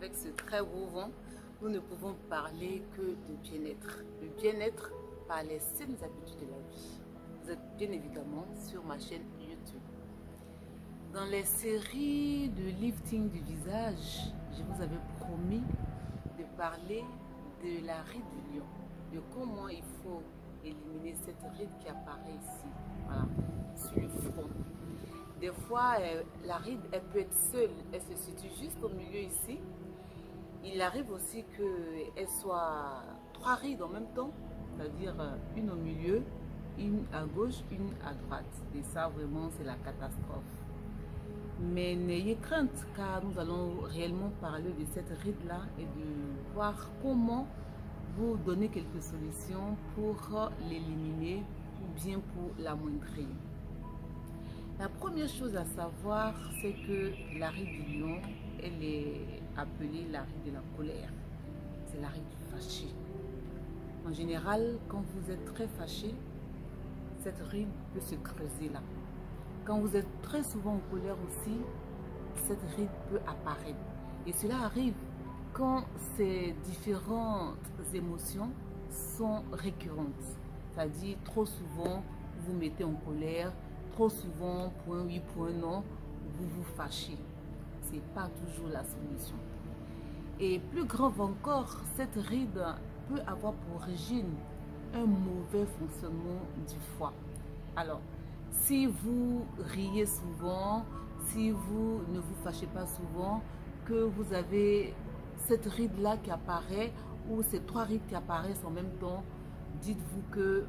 avec ce très beau vent, nous ne pouvons parler que de bien-être. Le bien-être par les saines habitudes de la vie. Vous êtes bien évidemment sur ma chaîne YouTube. Dans les séries de lifting du visage, je vous avais promis de parler de la ride du lion, de comment il faut éliminer cette ride qui apparaît ici, voilà, sur le front. Des fois, la ride, elle peut être seule, elle se situe juste au milieu ici. Il arrive aussi qu'elle soit 3 rides en même temps, c'est-à-dire une au milieu, une à gauche, une à droite. Et ça, vraiment, c'est la catastrophe. Mais n'ayez crainte, car nous allons réellement parler de cette ride-là et de voir comment vous donner quelques solutions pour l'éliminer ou bien pour l'amoindrir. La première chose à savoir, c'est que la ride du lion, elle est appelée la ride de la colère. C'est la ride du fâché. En général, quand vous êtes très fâché, cette ride peut se creuser là. Quand vous êtes très souvent en colère aussi, cette ride peut apparaître. Et cela arrive quand ces différentes émotions sont récurrentes. C'est-à-dire, trop souvent, vous vous mettez en colère, trop souvent, point oui, point non, vous vous fâchez. Ce n'est pas toujours la solution. Et plus grave encore, cette ride peut avoir pour origine un mauvais fonctionnement du foie. Alors, si vous riez souvent, si vous ne vous fâchez pas souvent, que vous avez cette ride-là qui apparaît ou ces 3 rides qui apparaissent en même temps, dites-vous que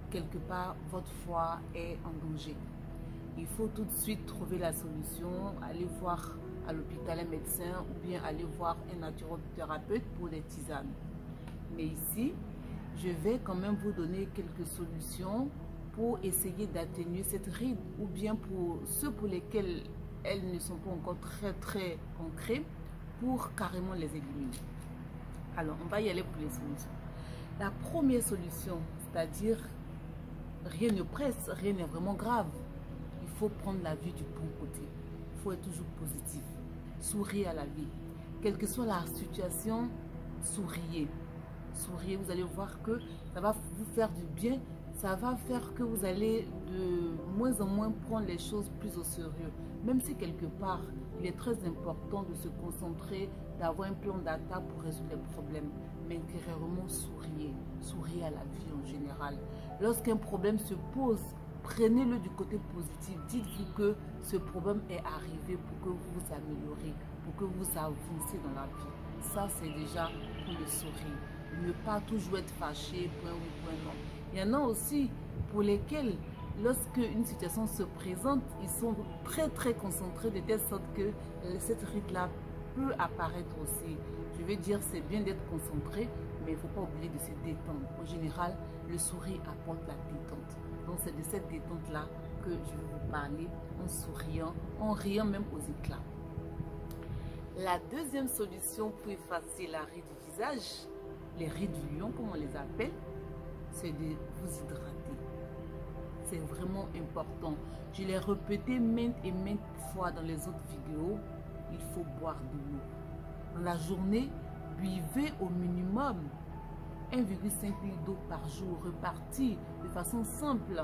quelque part, votre foie est en danger. Il faut tout de suite trouver la solution, aller voir à l'hôpital un médecin ou bien aller voir un naturothérapeute pour les tisanes. Mais ici, je vais quand même vous donner quelques solutions pour essayer d'atténuer cette ride ou bien pour ceux pour lesquels elles ne sont pas encore très ancrées pour carrément les éliminer. Alors, on va y aller pour les solutions. La première solution, c'est-à-dire rien ne presse, rien n'est vraiment grave. Il faut prendre la vie du bon côté. Il faut être toujours positif. Souriez à la vie. Quelle que soit la situation, souriez. Souriez, vous allez voir que ça va vous faire du bien. Ça va faire que vous allez de moins en moins prendre les choses plus au sérieux. Même si quelque part, il est très important de se concentrer, d'avoir un plan d'attaque pour résoudre les problèmes. Mais intérieurement, souriez. Souriez à la vie en général. Lorsqu'un problème se pose, prenez-le du côté positif. Dites-vous que ce problème est arrivé pour que vous vous améliorez, pour que vous avancez dans la vie. Ça, c'est déjà pour le sourire. Ne pas toujours être fâché, point oui, point non. Il y en a aussi pour lesquels, lorsque une situation se présente, ils sont très concentrés de telle sorte que cette ride-là peut apparaître aussi. Je veux dire, c'est bien d'être concentré, mais il ne faut pas oublier de se détendre. En général, le sourire apporte la détente. Donc, c'est de cette détente-là que je vais vous parler en souriant, en riant même aux éclats. La deuxième solution pour effacer la ride du visage, les rides du lion, comme on les appelle, c'est de vous hydrater. C'est vraiment important. Je l'ai répété maintes et maintes fois dans les autres vidéos. Il faut boire de l'eau. Dans la journée, buvez au minimum 1,5 litre d'eau par jour, reparti de façon simple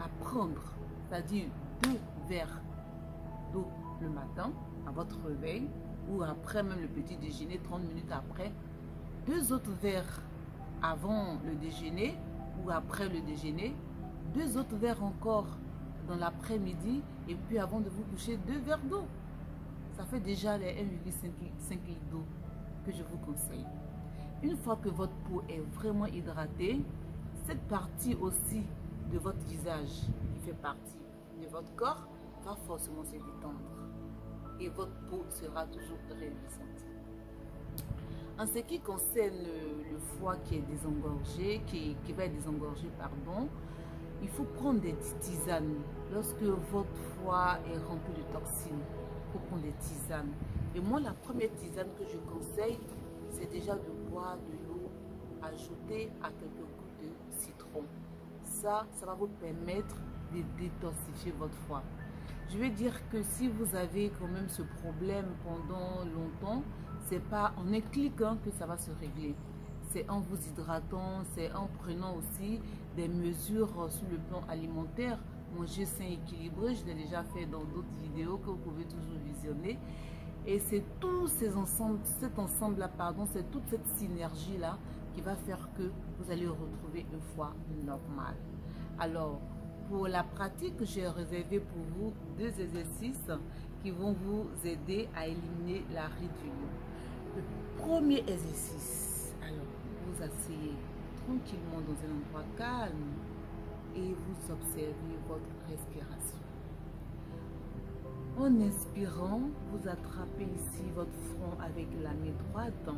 à prendre. C'est-à-dire 2 verres d'eau le matin, à votre réveil, ou après même le petit déjeuner, 30 minutes après. 2 autres verres avant le déjeuner ou après le déjeuner, 2 autres verres encore dans l'après-midi et puis avant de vous coucher 2 verres d'eau. Ça fait déjà les 1,5 litres d'eau que je vous conseille. Une fois que votre peau est vraiment hydratée, cette partie aussi de votre visage qui fait partie de votre corps va forcément se détendre et votre peau sera toujours réjouissante. En ce qui concerne le foie qui est désengorgé, qui va être désengorgé, pardon, il faut prendre des tisanes. Lorsque votre foie est rempli de toxines, il faut prendre des tisanes. Et moi, la première tisane que je conseille, c'est déjà de boire de l'eau ajoutée à quelques gouttes de citron. Ça va vous permettre de détoxifier votre foie. Je vais dire que si vous avez quand même ce problème pendant longtemps, C'est pas en un clic hein, que ça va se régler. C'est en vous hydratant, c'est en prenant aussi des mesures sur le plan alimentaire. Manger sain, équilibré, je l'ai déjà fait dans d'autres vidéos que vous pouvez toujours visionner. Et c'est tous ces ensembles, cet ensemble-là, pardon, c'est toute cette synergie-là qui va faire que vous allez retrouver un foie normal. Alors, pour la pratique, j'ai réservé pour vous 2 exercices qui vont vous aider à éliminer la ride du lion. Le premier exercice, alors, vous asseyez tranquillement dans un endroit calme et vous observez votre respiration. En inspirant, vous attrapez ici votre front avec la main droite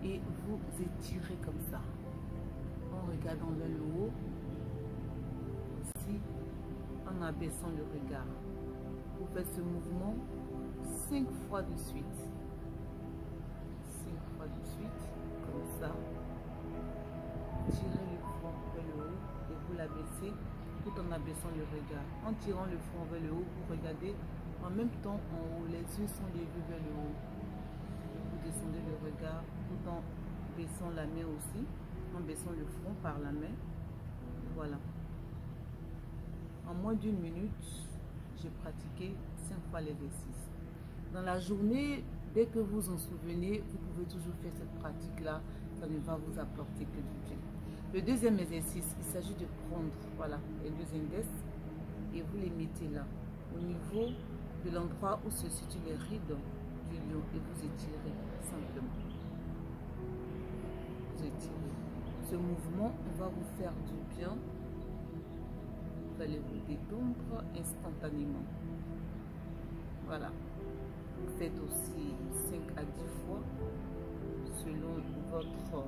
et vous étirez comme ça. En regardant vers le haut, ici, en abaissant le regard. Vous faites ce mouvement 5 fois de suite. 5 fois de suite, comme ça. Tirez le front vers le haut et vous l'abaissez tout en abaissant le regard. En tirant le front vers le haut, vous regardez en même temps en haut, les yeux sont levés vers le haut. Vous descendez le regard tout en baissant la main aussi, en baissant le front par la main. Voilà. En moins d'1 minute, j'ai pratiqué 5 fois l'exercice. Dans la journée, dès que vous en souvenez, vous pouvez toujours faire cette pratique-là. Ça ne va vous apporter que du bien. Le deuxième exercice, il s'agit de prendre voilà, les 2 index et vous les mettez là, au niveau de l'endroit où se situent les rides du lion et vous étirez simplement. Vous étirez. Ce mouvement va vous faire du bien. Vous allez vous détendre instantanément. Voilà. Vous faites aussi 5 à 10 fois selon votre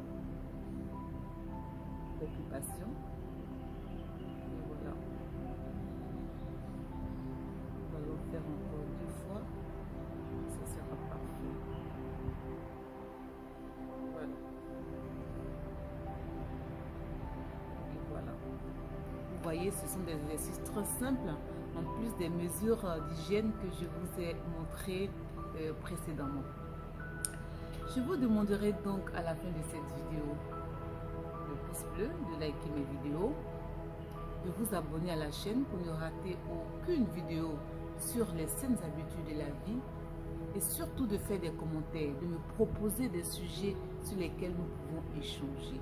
occupation. Et voilà. Nous allons faire encore 2 fois. Ça sera parfait. Voilà. Et voilà. Vous voyez, ce sont des exercices très simples, en plus des mesures d'hygiène que je vous ai montrées précédemment. Je vous demanderai donc à la fin de cette vidéo le pouce bleu, de liker mes vidéos, de vous abonner à la chaîne pour ne rater aucune vidéo sur les saines habitudes de la vie et surtout de faire des commentaires, de me proposer des sujets sur lesquels nous pouvons échanger.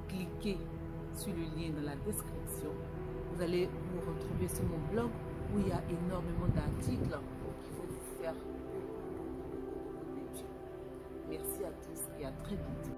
Cliquez sur le lien dans la description. Vous allez vous retrouver sur mon blog où il y a énormément d'articles qui vont vous faire. Merci à tous et à très vite.